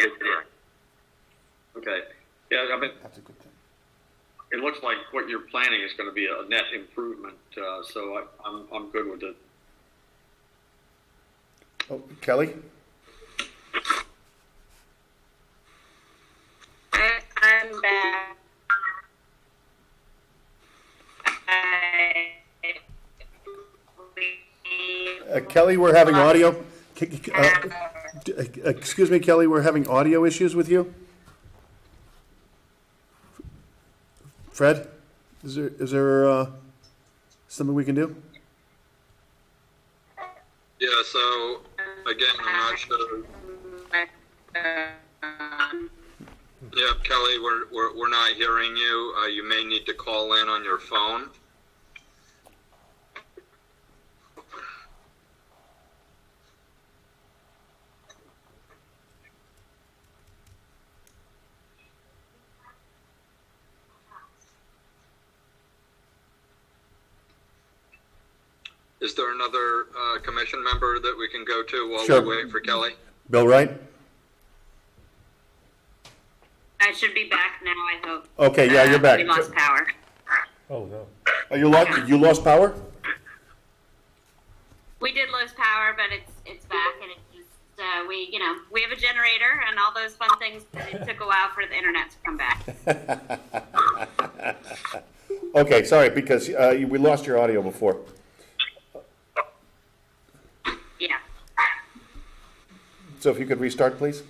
it in. Okay. Yeah, I mean, That's a good thing. it looks like what you're planning is going to be a net improvement, so I'm good with it. Oh, Kelly? I'm back. Kelly, we're having audio. Excuse me, Kelly, we're having audio issues with you? Fred, is there something we can do? Yeah, so again, I'm not sure. Yeah, Kelly, we're not hearing you. You may need to call in on your phone. Is there another commission member that we can go to while Sure. we wait for Kelly? Bill Wright? I should be back now, I hope. Okay, yeah, you're back. We lost power. Oh, no. Are you lost power? We did lose power, but it's back, and it's just we have a generator and all those fun things. But it took a while for the internet to come back. Okay, sorry, because we lost your audio before. Yeah. So if you could restart, please?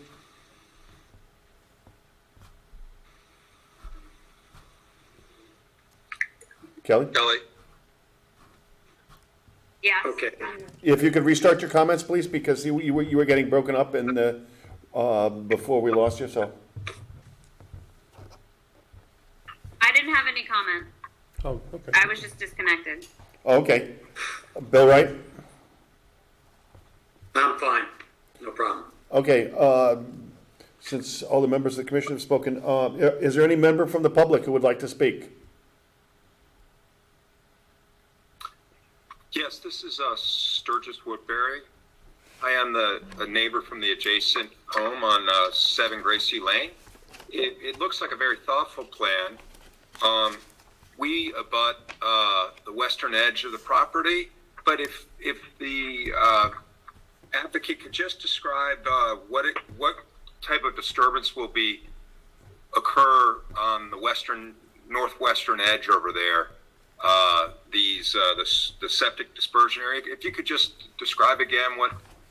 Kelly? Kelly? Yes. Okay. If you could restart your comments, please, because you were getting broken up before we lost you, so. I didn't have any comment. Oh, okay. I was just disconnected. Okay. Bill Wright? I'm fine. No problem. Okay, since all the members of the commission have spoken, is there any member from the public who would like to speak? Yes, this is Sturgis Woodbury. I am a neighbor from the adjacent home on 7 Gracie Lane. It looks like a very thoughtful plan. We abut the western edge of the property, but if the advocate could just describe what type of disturbance will occur on the northwestern edge over there. The septic dispersion area. If you could just describe again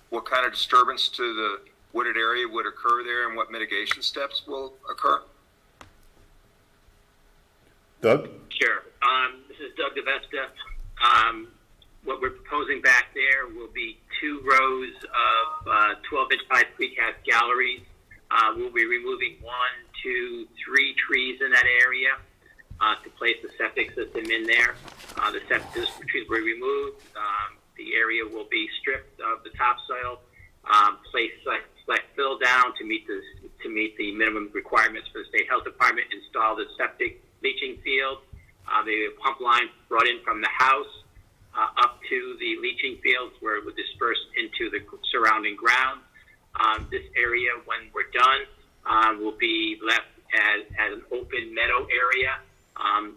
what kind of disturbance to the wooded area would occur there and what mitigation steps will occur. Doug? Sure. This is Doug DeVesta. What we're proposing back there will be 2 rows of 12-inch high precast galleries. We'll be removing 1, 2, 3 trees in that area to place the septic system in there. The trees will be removed. The area will be stripped of the topsoil, place select fill down to meet the minimum requirements for the state health department. Install the septic leaching field. The pump line brought in from the house up to the leaching fields where it would disperse into the surrounding ground. This area, when we're done, will be left as an open meadow area,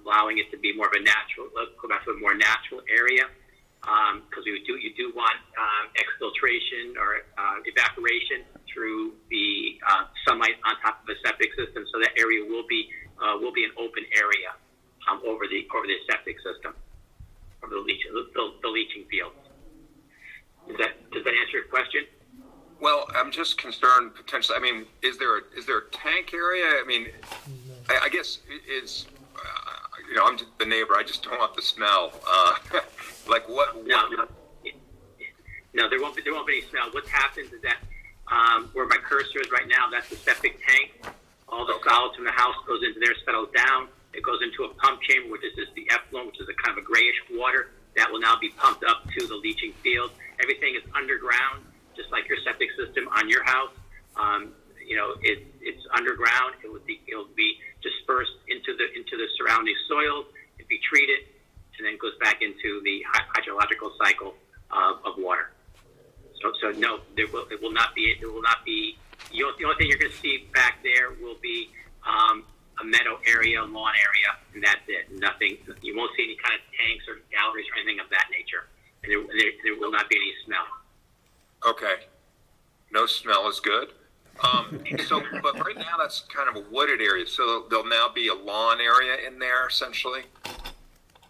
allowing it to be more of a natural, go back to a more natural area, because you do want exfiltration or evaporation through the sunlight on top of the septic system. So that area will be an open area over the septic system, or the leaching fields. Does that answer your question? Well, I'm just concerned potentially. I mean, is there a tank area? I mean, I guess it's I'm just the neighbor. I just don't want the smell. Like what? No, there won't be any smell. What happens is that where my cursor is right now, that's the septic tank. All the solids from the house goes into there, settles down. It goes into a pump chamber, which is just the effluent, which is a kind of a grayish water that will now be pumped up to the leaching field. Everything is underground, just like your septic system on your house. It's underground. It'll be dispersed into the surrounding soils. It'll be treated, and then goes back into the hydrological cycle of water. So no, it will not be the only thing you're going to see back there will be a meadow area, lawn area, and that's it. Nothing. You won't see any kind of tanks or galleries or anything of that nature, and there will not be any smell. Okay. No smell is good. But right now that's kind of a wooded area, so there'll now be a lawn area in there, essentially?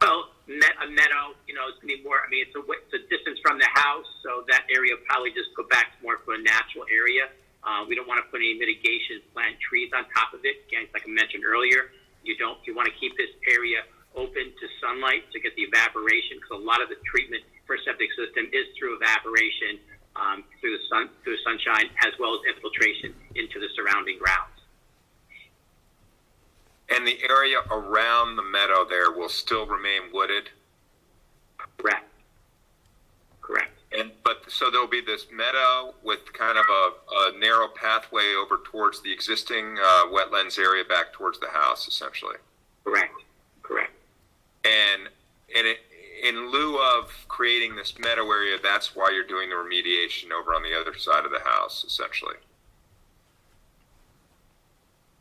Well, a meadow, it's going to be more. I mean, it's a distance from the house, so that area will probably just go back more to a natural area. We don't want to put any mitigation, plant trees on top of it. Again, like I mentioned earlier, you want to keep this area open to sunlight to get the evaporation, because a lot of the treatment for a septic system is through evaporation, through the sunshine, as well as infiltration into the surrounding grounds. And the area around the meadow there will still remain wooded? Correct. So there'll be this meadow with kind of a narrow pathway over towards the existing wetlands area back towards the house, essentially. Correct. And in lieu of creating this meadow area, that's why you're doing the remediation over on the other side of the house, essentially.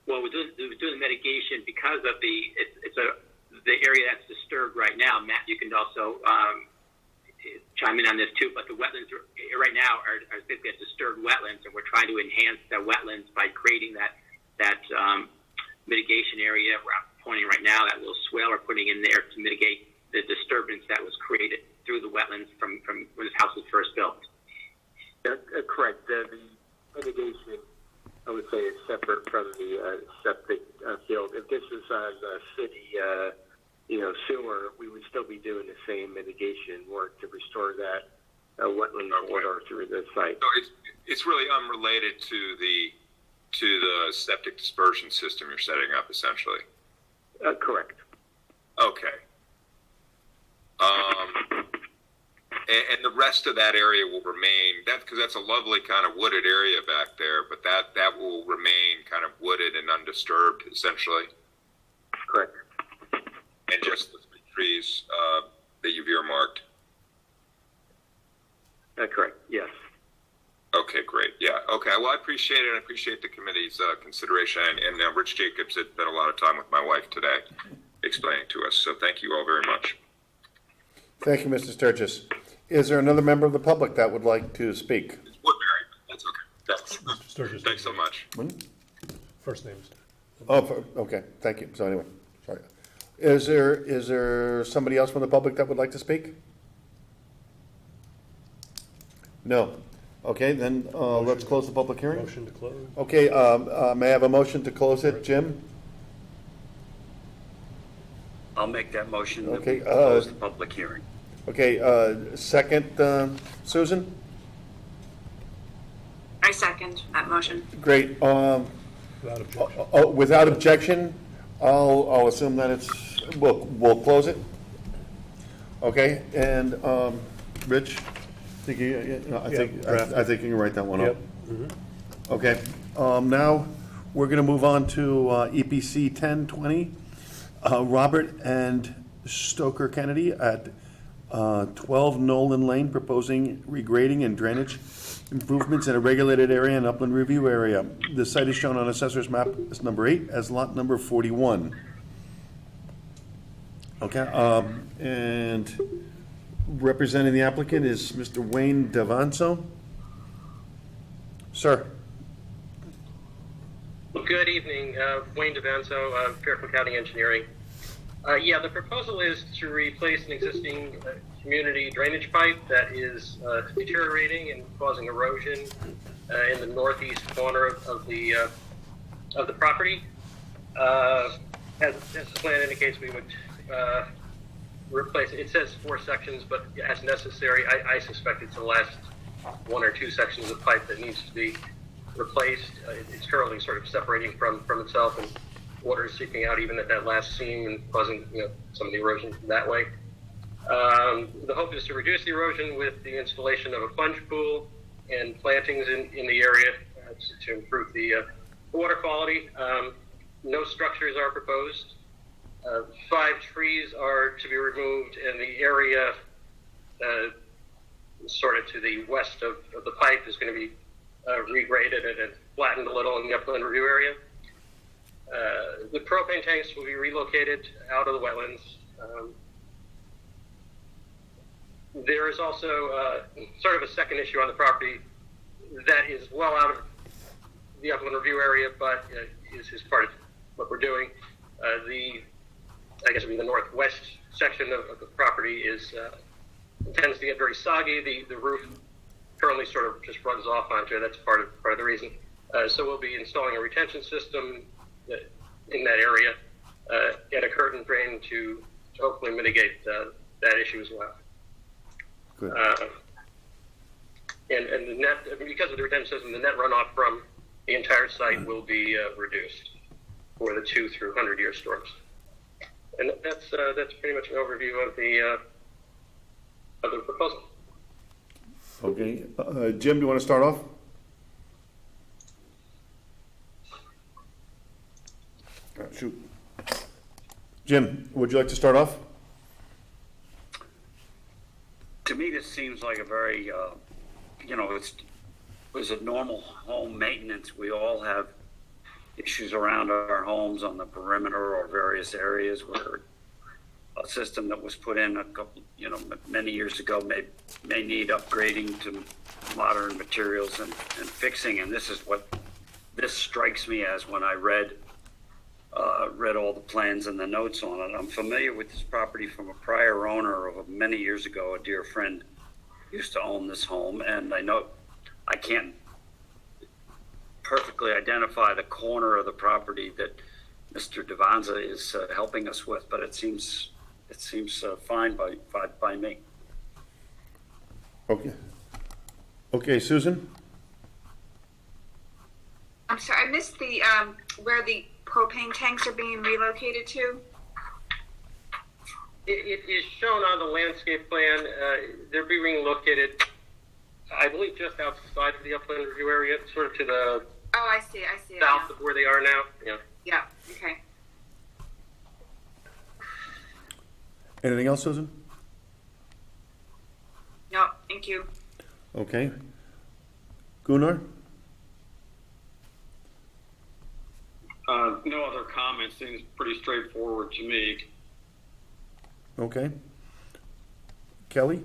Well, we're doing the mitigation because of the area that's disturbed right now. Matt, you can also chime in on this too, but the wetlands right now are basically a disturbed wetlands, and we're trying to enhance the wetlands by creating that mitigation area where I'm pointing right now, that little swale we're putting in there to mitigate the disturbance that was created through the wetlands from when this house was first built. Correct. The mitigation, I would say, is separate from the septic field. If this is on the city sewer, we would still be doing the same mitigation work to restore that wetland water through the site. So it's really unrelated to the septic dispersion system you're setting up, essentially. Correct. Okay. And the rest of that area will remain, because that's a lovely kind of wooded area back there, but that will remain kind of wooded and undisturbed, essentially. Correct. And just the three trees that you've earmarked. Correct. Yes. Okay, great. Yeah. Okay. Well, I appreciate it. I appreciate the committee's consideration. And Rich Jacobs had spent a lot of time with my wife today explaining to us. So thank you all very much. Thank you, Mr. Sturgis. Is there another member of the public that would like to speak? It's Woodbury. That's okay. Mr. Sturgis. Thanks so much. First names. Oh, okay, thank you. So anyway, sorry. Is there somebody else from the public that would like to speak? No. Okay, then let's close the public hearing. Motion to close. Okay, may I have a motion to close it, Jim? I'll make that motion that Okay, we close the public hearing. Okay, second, Susan? I second that motion. Great. Without objection. Without objection, I'll assume that we'll close it. Okay, and Rich, I think you can write that one up. Yep. Mm-hmm. Okay, now we're going to move on to EPC 1020. Robert and Stoker Kennedy at 12 Nolan Lane, proposing regrading and drainage improvements in a regulated area and upland review area. The site is shown on Assessor's Map as number 8 as lot number 41. Okay, and representing the applicant is Mr. Wayne Davanzo. Sir. Well, good evening, Wayne Davanzo, Fairfield County Engineering. The proposal is to replace an existing community drainage pipe that is deteriorating and causing erosion in the northeast corner of the property. As the plan indicates, we would replace it. It says 4 sections, but as necessary, I suspect it's the last 1 or 2 sections of pipe that needs to be replaced. It's currently sort of separating from itself, and water is seeping out even at that last seam and causing some of the erosion that way. The hope is to reduce the erosion with the installation of a plunge pool and plantings in the area to improve the water quality. No structures are proposed. 5 trees are to be removed, and the area sort of to the west of the pipe is going to be regraded it and flattened a little in the upland review area. The propane tanks will be relocated out of the wetlands. There is also sort of a second issue on the property that is well out of the upland review area, but is part of what we're doing. I guess it would be the northwest section of the property tends to get very soggy. The roof currently sort of just runs off onto it. That's part of the reason. So we'll be installing a retention system in that area and a curtain drain to hopefully mitigate that issue as well. Good. And the net, because of the retention system, the net runoff from the entire site will be reduced for the 2 through 100-year storms. And that's pretty much an overview of the proposal. Okay. Jim, do you want to start off? Shoot. Jim, would you like to start off? To me, this seems like a very, it's a normal home maintenance. We all have issues around our homes on the perimeter or various areas where a system that was put in many years ago may need upgrading to modern materials and fixing. And this is what this strikes me as when I read all the plans and the notes on it. I'm familiar with this property from a prior owner of many years ago. A dear friend used to own this home, and I know I can't perfectly identify the corner of the property that Mr. Devanza is helping us with, but it seems fine by me. Okay. Okay, Susan? I'm sorry, I missed the where the propane tanks are being relocated to. It is shown on the landscape plan. They're being relocated, I believe, just outside of the upland review area, sort of to the Oh, I see it south now. of where they are now. Yeah. Yeah, okay. Anything else, Susan? No, thank you. Okay. Gunnar? No other comments. Seems pretty straightforward to me. Okay. Kelly?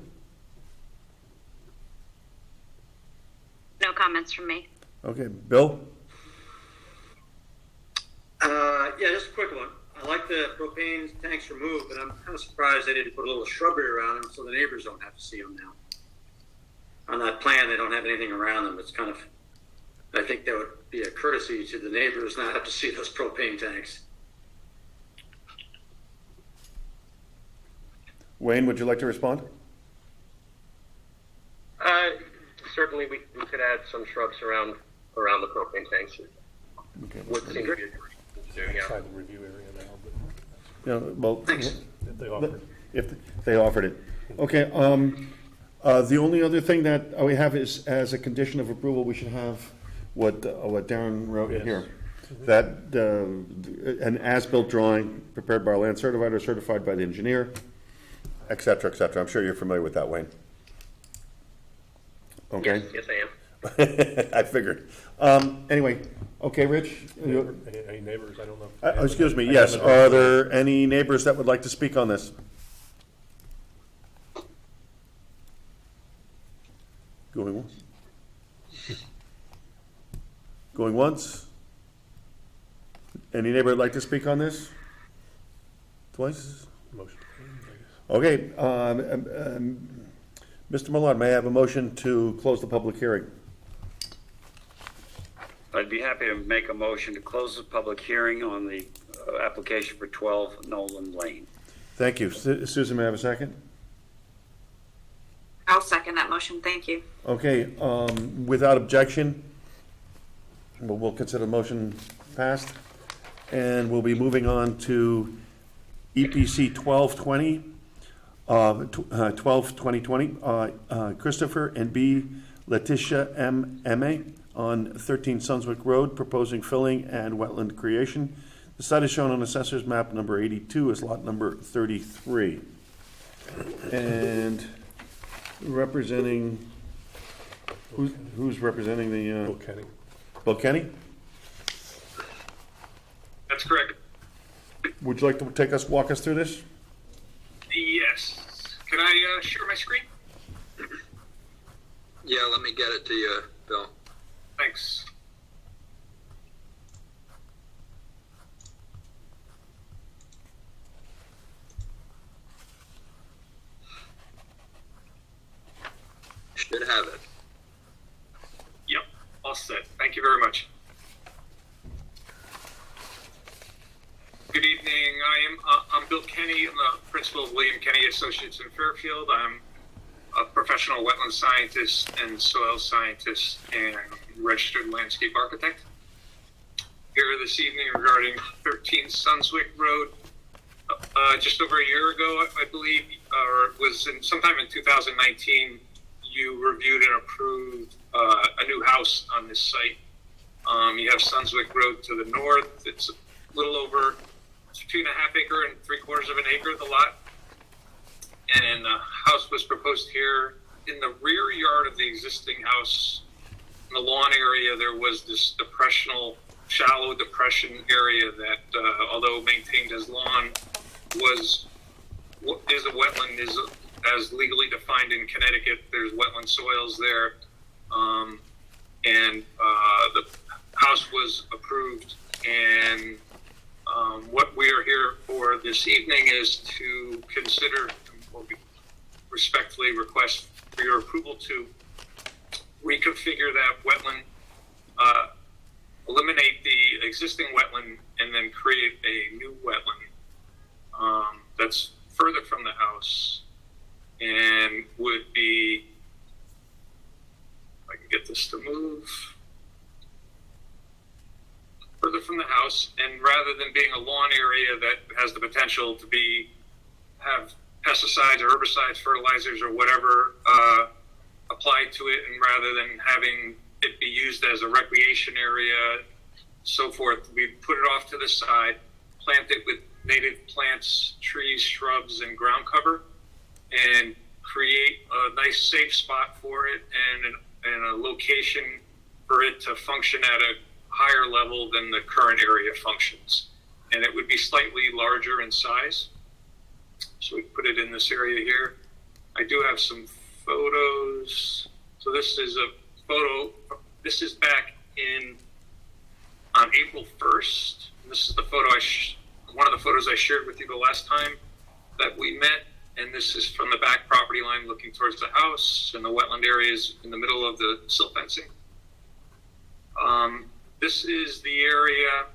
No comments from me. Okay. Bill? Yeah, just a quick one. I like the propane tanks removed, but I'm kind of surprised they didn't put a little shrubbery around them so the neighbors don't have to see them now. On that plan, they don't have anything around them. It's kind of, I think that would be a courtesy to the neighbors not have to see those propane tanks. Wayne, would you like to respond? Certainly, we could add some shrubs around the propane tanks. Okay. Would seem to be a good thing to do, yeah. Outside the review area now, but Yeah, well, if they offered. if they offered it. Okay, the only other thing that we have is, as a condition of approval, we should have what Darren wrote Yes. here. That, an as-built drawing prepared by our land certified or certified by the engineer, et cetera, et cetera. I'm sure you're familiar with that, Wayne. Okay? Yes, I am. I figured. Anyway, okay, Rich? Any neighbors, I don't know. Excuse me, yes, are there any neighbors that would like to speak on this? Going once? Going once? Any neighbor would like to speak on this? Twice? Motion. Okay, Mr. Millard, may I have a motion to close the public hearing? I'd be happy to make a motion to close the public hearing on the application for 12 Nolan Lane. Thank you. Susan, may I have a second? I'll second that motion, thank you. Okay, without objection, we'll consider the motion passed, and we'll be moving on to EPC 1220, 2020, Christopher and B. Letitia M. M.A. on 13 Sunswick Road, proposing filling and wetland creation. The site is shown on Assessor's Map number 82 as lot number 33. And representing Who's representing the, Bill Kenny. Bill Kenny? That's correct. Would you like to walk us through this? Yes. Can I share my screen? Yeah, let me get it to you, Bill. Thanks. Should have it. Yep, all set. Thank you very much. Good evening. I'm Bill Kenny. I'm the principal of William Kenny Associates in Fairfield. I'm a professional wetland scientist and soil scientist and registered landscape architect. Here this evening regarding 13 Sunswick Road. Just over a year ago, I believe, or it was sometime in 2019, you reviewed and approved a new house on this site. You have Sunswick Road to the north. It's a little over 2.5 acre and 3/4 of an acre, the lot. And the house was proposed here in the rear yard of the existing house. In the lawn area, there was this shallow depression area that, although maintained as lawn, is a wetland, as legally defined in Connecticut. There's wetland soils there. And the house was approved. And what we are here for this evening is to consider what we respectfully request for your approval to reconfigure that wetland, eliminate the existing wetland, and then create a new wetland that's further from the house and would be, if I can get this to move, further from the house, and rather than being a lawn area that has the potential to have pesticides or herbicides, fertilizers, or whatever applied to it, and rather than having it be used as a recreation area, so forth, we put it off to the side, plant it with native plants, trees, shrubs, and ground cover, and create a nice safe spot for it and a location for it to function at a higher level than the current area functions. And it would be slightly larger in size. So we put it in this area here. I do have some photos. So this is a photo. This is back on April 1st. And this is the photo one of the photos I shared with you the last time that we met. And this is from the back property line looking towards the house, and the wetland area is in the middle of the silt fencing. This is the area.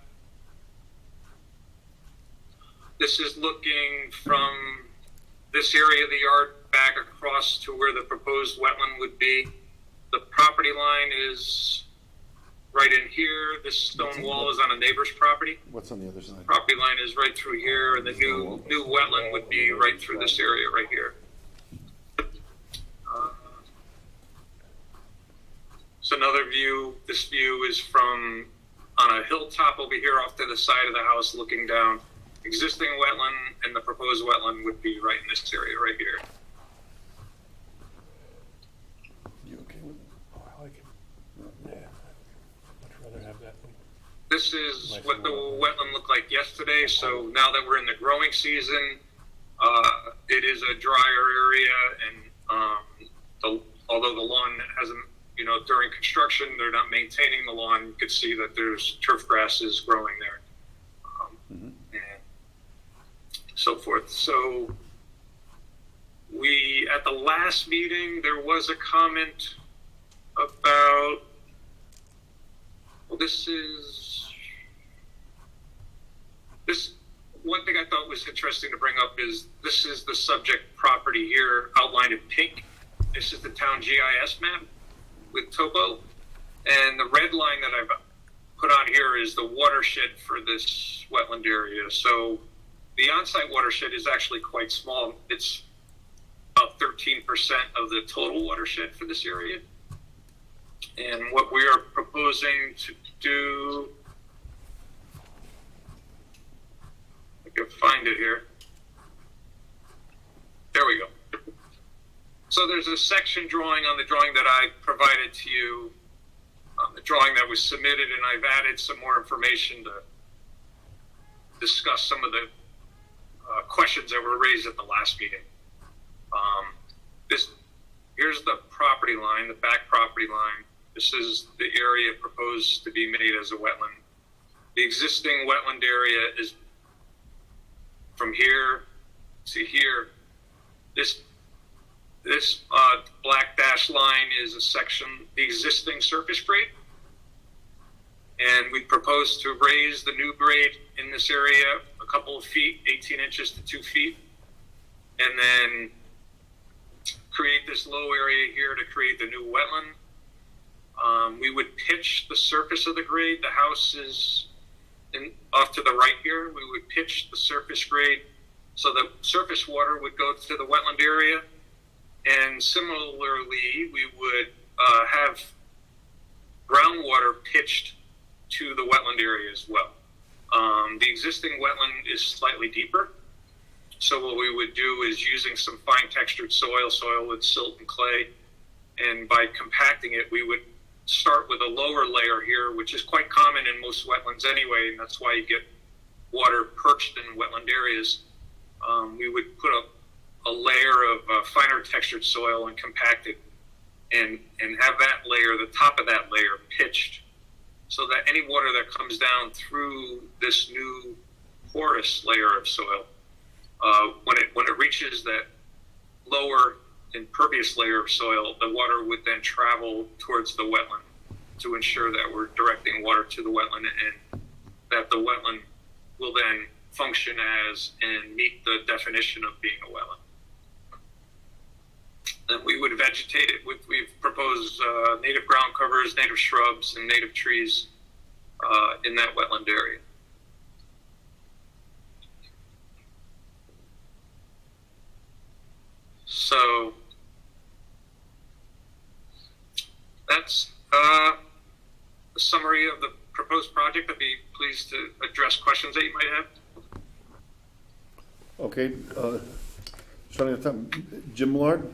This is looking from this area of the yard back across to where the proposed wetland would be. The property line is right in here. This stone wall is on a neighbor's property. What's on the other side? Property line is right through here, and the new wetland would be right through this area right here. So another view. This view is from on a hilltop over here off to the side of the house, looking down. Existing wetland and the proposed wetland would be right in this area right here. You okay with it? Oh, I like it. Yeah. Much rather have that. This is what the wetland looked like yesterday. So now that we're in the growing season, it is a drier area, and although the lawn hasn't, during construction, they're not maintaining the lawn. You could see that there's turf grasses growing there, and so forth. So at the last meeting, there was a comment about, this one thing I thought was interesting to bring up is this is the subject property here outlined in pink. This is the town GIS map with topo, and the red line that I've put on here is the watershed for this wetland area. So the on-site watershed is actually quite small. It's about 13% of the total watershed for this area. And what we are proposing to do, I can find it here. There we go. So there's a section drawing on the drawing that I provided to you, the drawing that was submitted, and I've added some more information to discuss some of the questions that were raised at the last meeting. Here's the property line, the back property line. This is the area proposed to be made as a wetland. The existing wetland area is from here to here. This black dash line is a section, the existing surface grade. And we propose to raise the new grade in this area a couple of feet, 18 inches to 2 feet. And then create this low area here to create the new wetland. We would pitch the surface of the grade. The house is off to the right here. We would pitch the surface grade so the surface water would go to the wetland area. And similarly, we would have groundwater pitched to the wetland area as well. The existing wetland is slightly deeper. So what we would do is using some fine textured soil with silt and clay, and by compacting it, we would start with a lower layer here, which is quite common in most wetlands anyway, and that's why you get water perched in wetland areas. We would put a layer of finer textured soil and compact it, and have that layer, the top of that layer, pitched, so that any water that comes down through this new porous layer of soil, when it reaches that lower impervious layer of soil, the water would then travel towards the wetland to ensure that we're directing water to the wetland, and that the wetland will then function as and meet the definition of being a wetland. Then we would vegetate it with, we've proposed native ground covers, native shrubs, and native trees in that wetland area. So that's a summary of the proposed project. I'd be pleased to address questions that you might have. Okay, starting at the top, Jim Millard?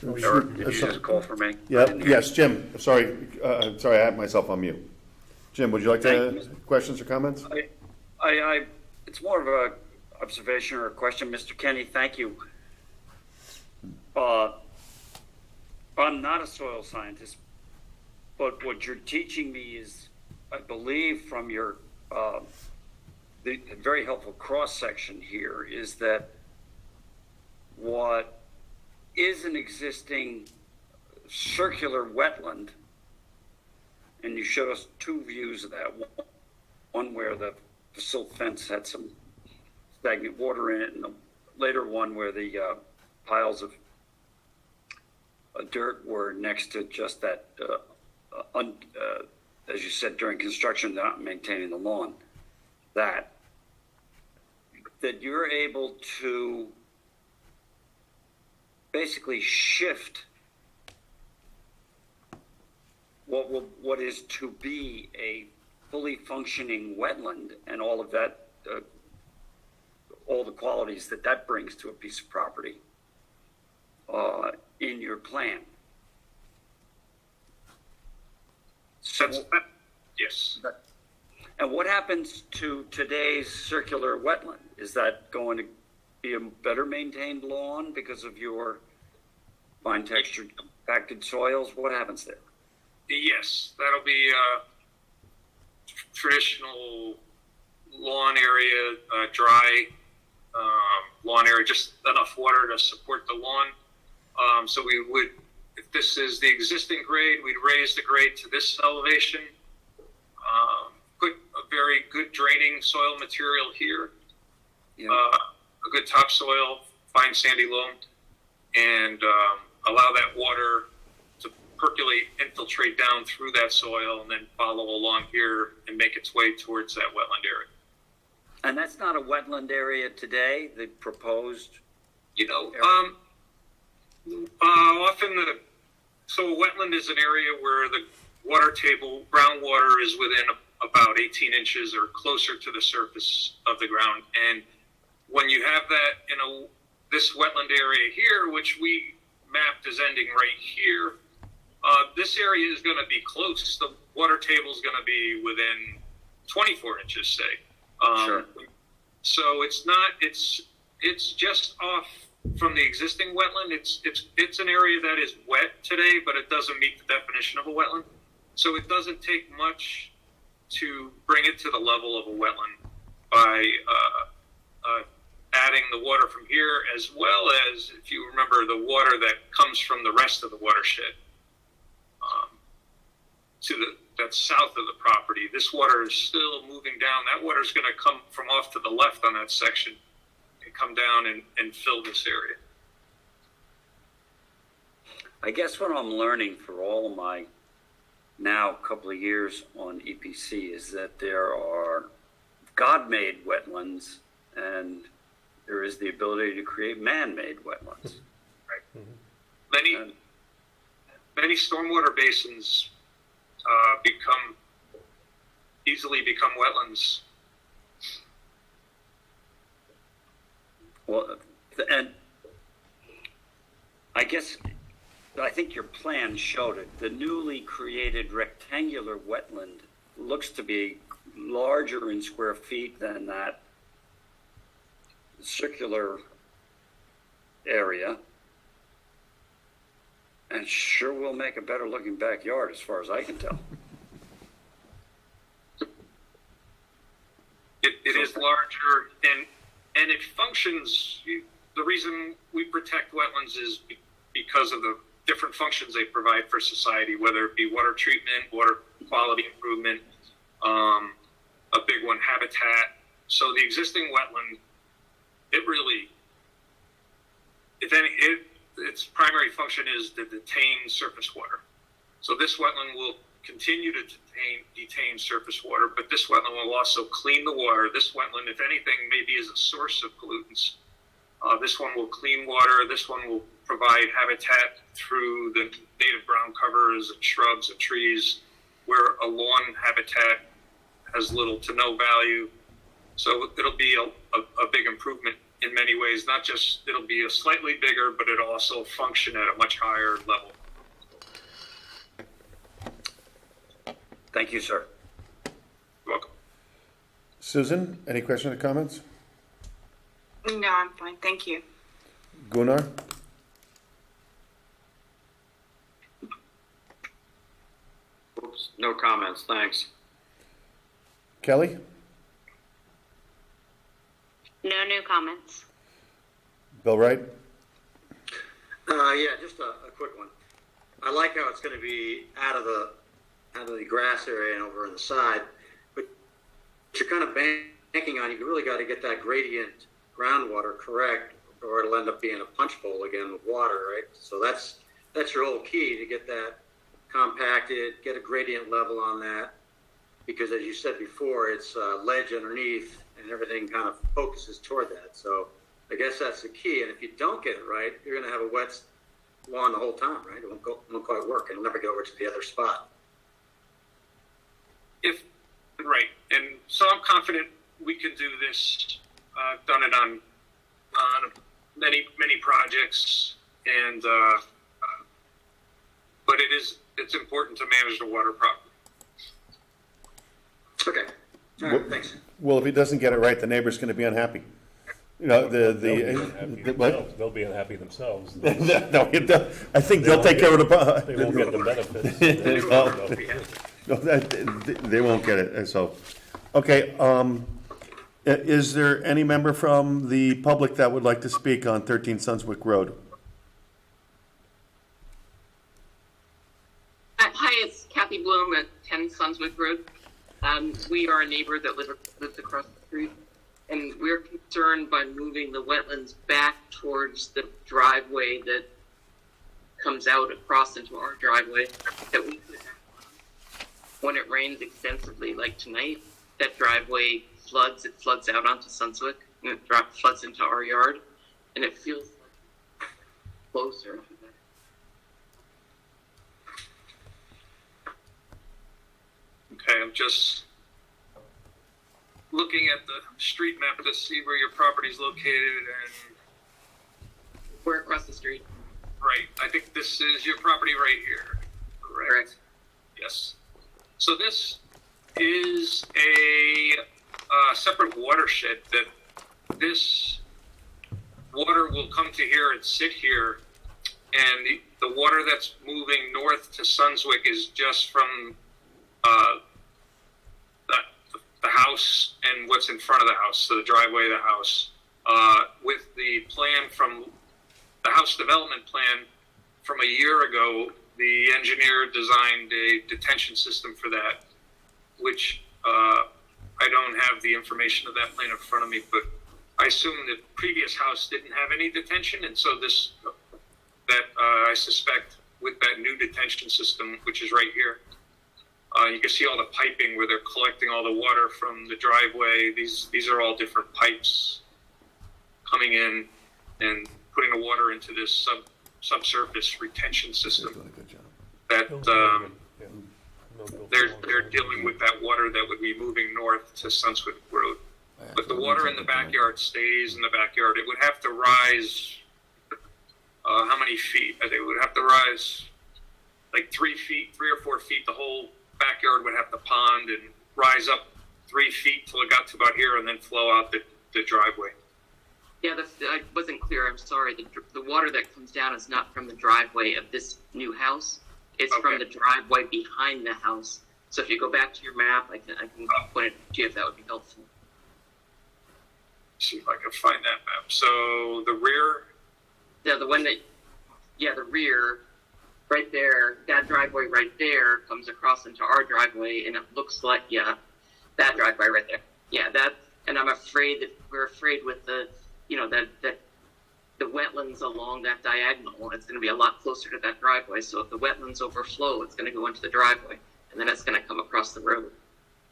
Eric, did you just call for me? Yeah, yes, Jim, sorry, I had myself on mute. Jim, would you like to, questions or comments? It's more of a observation or a question. Mr. Kenny, thank you. I'm not a soil scientist, but what you're teaching me is, I believe from your, the very helpful cross-section here, is that what is an existing circular wetland, and you showed us two views of that, one where the silt fence had some stagnant water in it, and the later one where the piles of dirt were next to just that, as you said, during construction, they're not maintaining the lawn, that you're able to basically shift what is to be a fully functioning wetland and all of that, all the qualities that brings to a piece of property in your plan. So, yes. And what happens to today's circular wetland? Is that going to be a better maintained lawn because of your fine textured compacted soils? What happens there? Yes, that'll be traditional lawn area, dry lawn area, just enough water to support the lawn. So we would, if this is the existing grade, we'd raise the grade to this elevation, put a very good draining soil material here, a good topsoil, fine sandy loam, and allow that water to percolate, infiltrate down through that soil, and then follow along here and make its way towards that wetland area. And that's not a wetland area today, the proposed often so a wetland is an area where the water table, groundwater is within about 18 inches or closer to the surface of the ground. And when you have that in this wetland area here, which we mapped as ending right here, this area is going to be close. The water table is going to be within 24 inches, say. Sure. So it's not. It's just off from the existing wetland. It's an area that is wet today, but it doesn't meet the definition of a wetland. So it doesn't take much to bring it to the level of a wetland by adding the water from here, as well as, if you remember, the water that comes from the rest of the watershed that's south of the property. This water is still moving down. That water is going to come from off to the left on that section and come down and fill this area. I guess what I'm learning for all of my now couple of years on EPC is that there are God-made wetlands and there is the ability to create man-made wetlands. Right. Mm-hmm. Many stormwater basins easily become wetlands. Well, and I think your plan showed it. The newly created rectangular wetland looks to be larger in square feet than that circular area, and sure will make a better looking backyard as far as I can tell. It is larger and it functions. The reason we protect wetlands is because of the different functions they provide for society, whether it be water treatment, water quality improvement, a big one, habitat. So the existing wetland, its primary function is to detain surface water. So this wetland will continue to detain surface water, but this wetland will also clean the water. This wetland, if anything, maybe is a source of pollutants. This one will clean water. This one will provide habitat through the native ground covers and shrubs and trees, where a lawn habitat has little to no value. So it'll be a big improvement in many ways. Not just, it'll be a slightly bigger, but it'll also function at a much higher level. Thank you, sir. You're welcome. Susan, any questions or comments? No, I'm fine. Thank you. Gunnar? Oops, no comments, thanks. Kelly? No new comments. Bill Wright? Yeah, just a quick one. I like how it's going to be out of the grass area and over on the side, but you're kind of banking on, you really got to get that gradient groundwater correct, or it'll end up being a punch bowl again with water, right? So that's your whole key, to get that compacted, get a gradient level on that, because as you said before, it's ledge underneath and everything kind of focuses toward that. So I guess that's the key. And if you don't get it right, you're going to have a wet lawn the whole time, right? It won't quite work. It'll never get over to the other spot. Right. And so I'm confident we can do this. I've done it on many projects, and but it's important to manage the water properly. Okay. All right, thanks. Well, if he doesn't get it right, the neighbor's going to be unhappy. You know, They'll be unhappy themselves. No, I think they'll take care of the. They won't get the benefits. No, they won't get it. So, okay. Is there any member from the public that would like to speak on 13 Sunswick Road? Hi, it's Kathy Bloom at 10 Sunswick Road. We are a neighbor that lives across the street, and we're concerned by moving the wetlands back towards the driveway that comes out across into our driveway. That we could have, when it rains extensively, like tonight, that driveway floods. It floods out onto Sunswick, and it floods into our yard, and it feels closer. Okay, I'm just looking at the street map to see where your property is located, and We're across the street. right, I think this is your property right here. Correct. Yes. So this is a separate watershed that this water will come to here and sit here, and the water that's moving north to Sunswick is just from the house and what's in front of the house, so the driveway of the house. With the plan from the house development plan from a year ago, the engineer designed a detention system for that, which I don't have the information of that plan in front of me, but I assume the previous house didn't have any detention, and so I suspect with that new detention system, which is right here, you can see all the piping where they're collecting all the water from the driveway. These are all different pipes coming in and putting the water into this subsurface retention system. That they're dealing with that water that would be moving north to Sunswick Road. But the water in the backyard stays in the backyard. It would have to rise. How many feet? It would have to rise like 3 feet, 3 or 4 feet. The whole backyard would have to pond and rise up 3 feet till it got to about here, and then flow out the driveway. Yeah, I wasn't clear. I'm sorry. The water that comes down is not from the driveway of this new house. It's from the driveway behind the house. So if you go back to your map, I can point it to you if that would be helpful. See if I can find that map. So the rear. Yeah, the rear, right there, that driveway right there comes across into our driveway, and it looks like, that driveway right there. Yeah, and I'm afraid that we're afraid with the, that the wetlands along that diagonal, it's going to be a lot closer to that driveway. So if the wetlands overflow, it's going to go into the driveway, and then it's going to come across the road,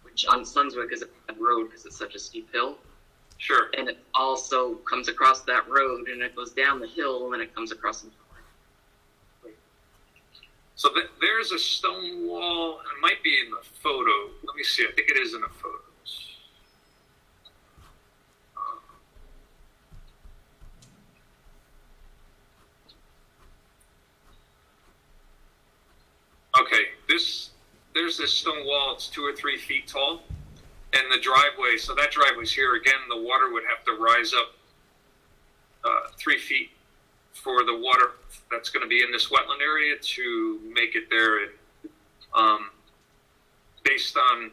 which on Sunswick is a bad road because it's such a steep hill. Sure. And it also comes across that road, and it goes down the hill, and then it comes across into the line. So there's a stone wall. It might be in the photo. Let me see. I think it is in the photos. Okay, there's this stone wall. It's 2 or 3 feet tall, and the driveway. So that driveway's here again. The water would have to rise up 3 feet for the water that's going to be in this wetland area to make it there. And based on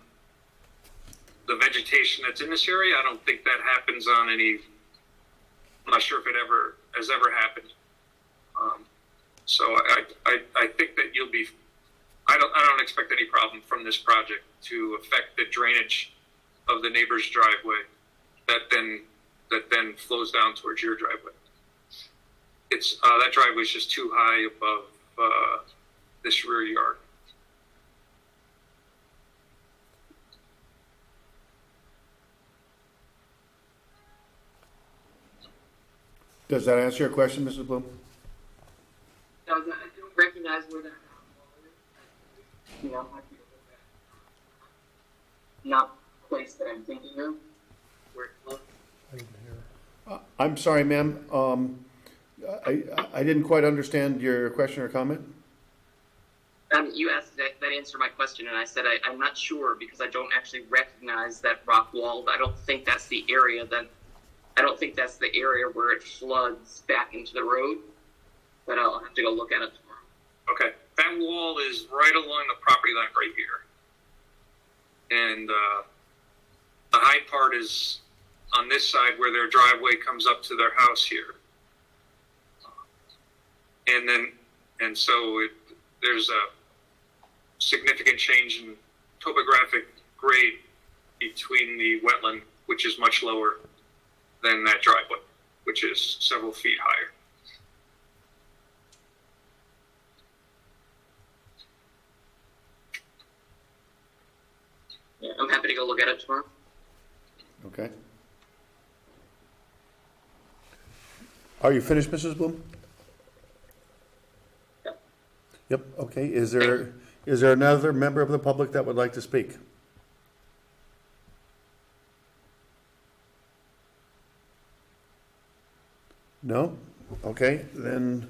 the vegetation that's in this area, I don't think that happens on any. I'm not sure if it has ever happened. So I think that you'll be. I don't expect any problem from this project to affect the drainage of the neighbor's driveway that then flows down towards your driveway. It's that driveway is just too high above this rear yard. Does that answer your question, Mrs. Bloom? I don't recognize where that not place that I'm thinking of. Where it looks. I'm sorry, ma'am. I didn't quite understand your question or comment. You asked that answer my question, and I said I'm not sure because I don't actually recognize that rock wall. I don't think that's the area where it floods back into the road. But I'll have to go look at it tomorrow. Okay, that wall is right along the property line right here, and the high part is on this side where their driveway comes up to their house here. And so there's a significant change in topographic grade between the wetland, which is much lower than that driveway, which is several feet higher. Yeah, I'm happy to go look at it tomorrow. Okay. Are you finished, Mrs. Bloom? Yep, okay. Is there another member of the public that would like to speak? No? Okay, then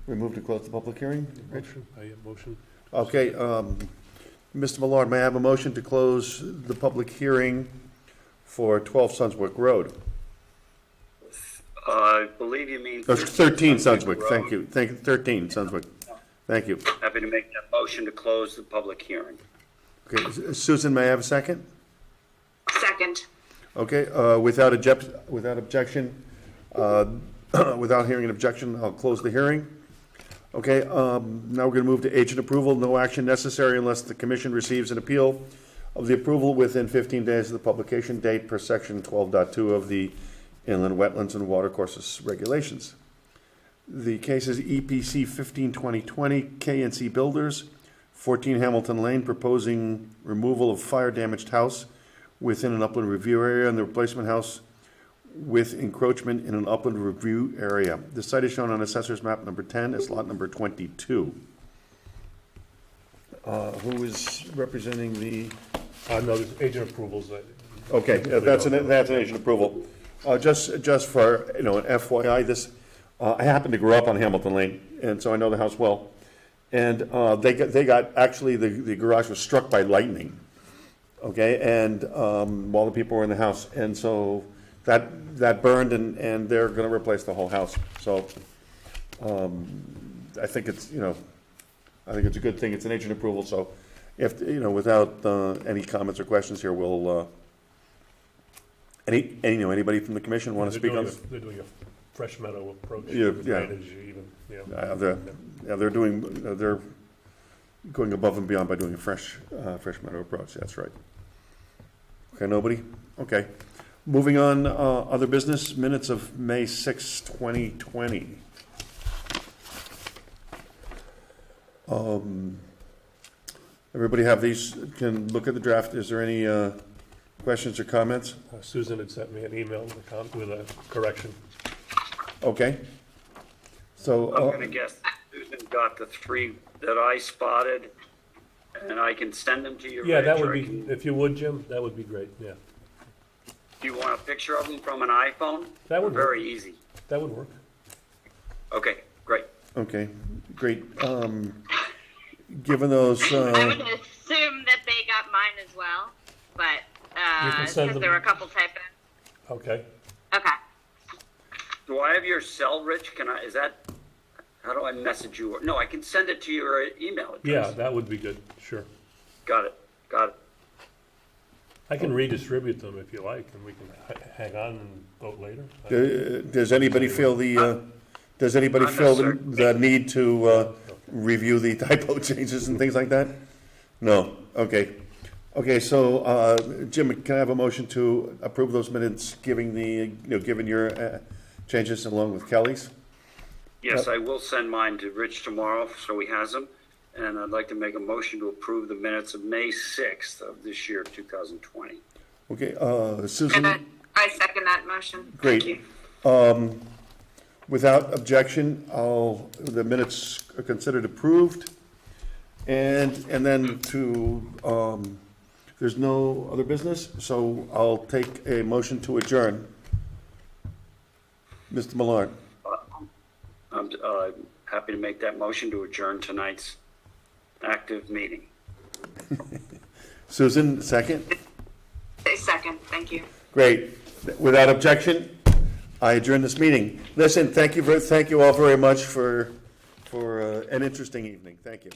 we move to close the public hearing. Rich? Motion. Okay, Mr. Millard, may I have a motion to close the public hearing for 12 Sunswick Road? I believe you mean. 13 Sunswick, Road. thank you. 13 Sunswick. Thank you. Happy to make that motion to close the public hearing. Okay, Susan, may I have a second? Second. Okay, without objection, without hearing an objection, I'll close the hearing. Okay, now we're going to move to agent approval. No action necessary unless the commission receives an appeal of the approval within 15 days of the publication date per section 12.2 of the Inland Wetlands and Watercourses Regulations. The case is EPC 15-2020, KNC Builders, 14 Hamilton Lane, proposing removal of fire damaged house within an upland review area and the replacement house with encroachment in an upland review area. The site is shown on Assessor's Map number 10, it's lot number 22. Who is representing the? No, there's agent approvals. Okay, that's an agent approval. Just for, an FYI, this, I happen to grow up on Hamilton Lane, and so I know the house well. And they got actually, the garage was struck by lightning, okay, and while the people were in the house. And so that burned, and they're going to replace the whole house. So I think it's, I think it's a good thing. It's an agent approval, so if, without any comments or questions here, we'll, anybody from the commission want to speak on this? They're doing a fresh meadow approach. Yeah. Drainage even, they're going above and beyond by doing a fresh meadow approach, that's right. Okay, nobody? Okay. Moving on, other business, minutes of May 6, 2020. Everybody have these, can look at the draft. Is there any questions or comments? Susan had sent me an email with a correction. Okay. So I'm going to guess Susan got the 3 that I spotted, and I can send them to you. Yeah, that Rich, would or be, if you would, Jim, that would be great, yeah. Do you want a picture of them from an iPhone? That would work. Very easy. That would work. Okay, great. Okay, great. Given those, I would assume that they got mine as well, but You can send because them. there were a couple typos. Okay. Okay. Do I have your cell, Rich? How do I message you? No, I can send it to your email address. Yeah, that would be good, sure. Got it. I can redistribute them if you like, and we can hang on and vote later. does anybody feel the need to review the typo changes and things like that? No, okay. Okay, so, Jim, can I have a motion to approve those minutes, given your changes along with Kelly's? Yes, I will send mine to Rich tomorrow, so he has them. And I'd like to make a motion to approve the minutes of May 6th of this year, 2020. Okay, Susan? I second that motion. Great. Thank you. Without objection, the minutes are considered approved. And then there's no other business, so I'll take a motion to adjourn. Mr. Millard? I'm happy to make that motion to adjourn tonight's active meeting. Susan, second? A second, thank you. Great. Without objection, I adjourn this meeting. Listen, thank you all very much for an interesting evening. Thank you.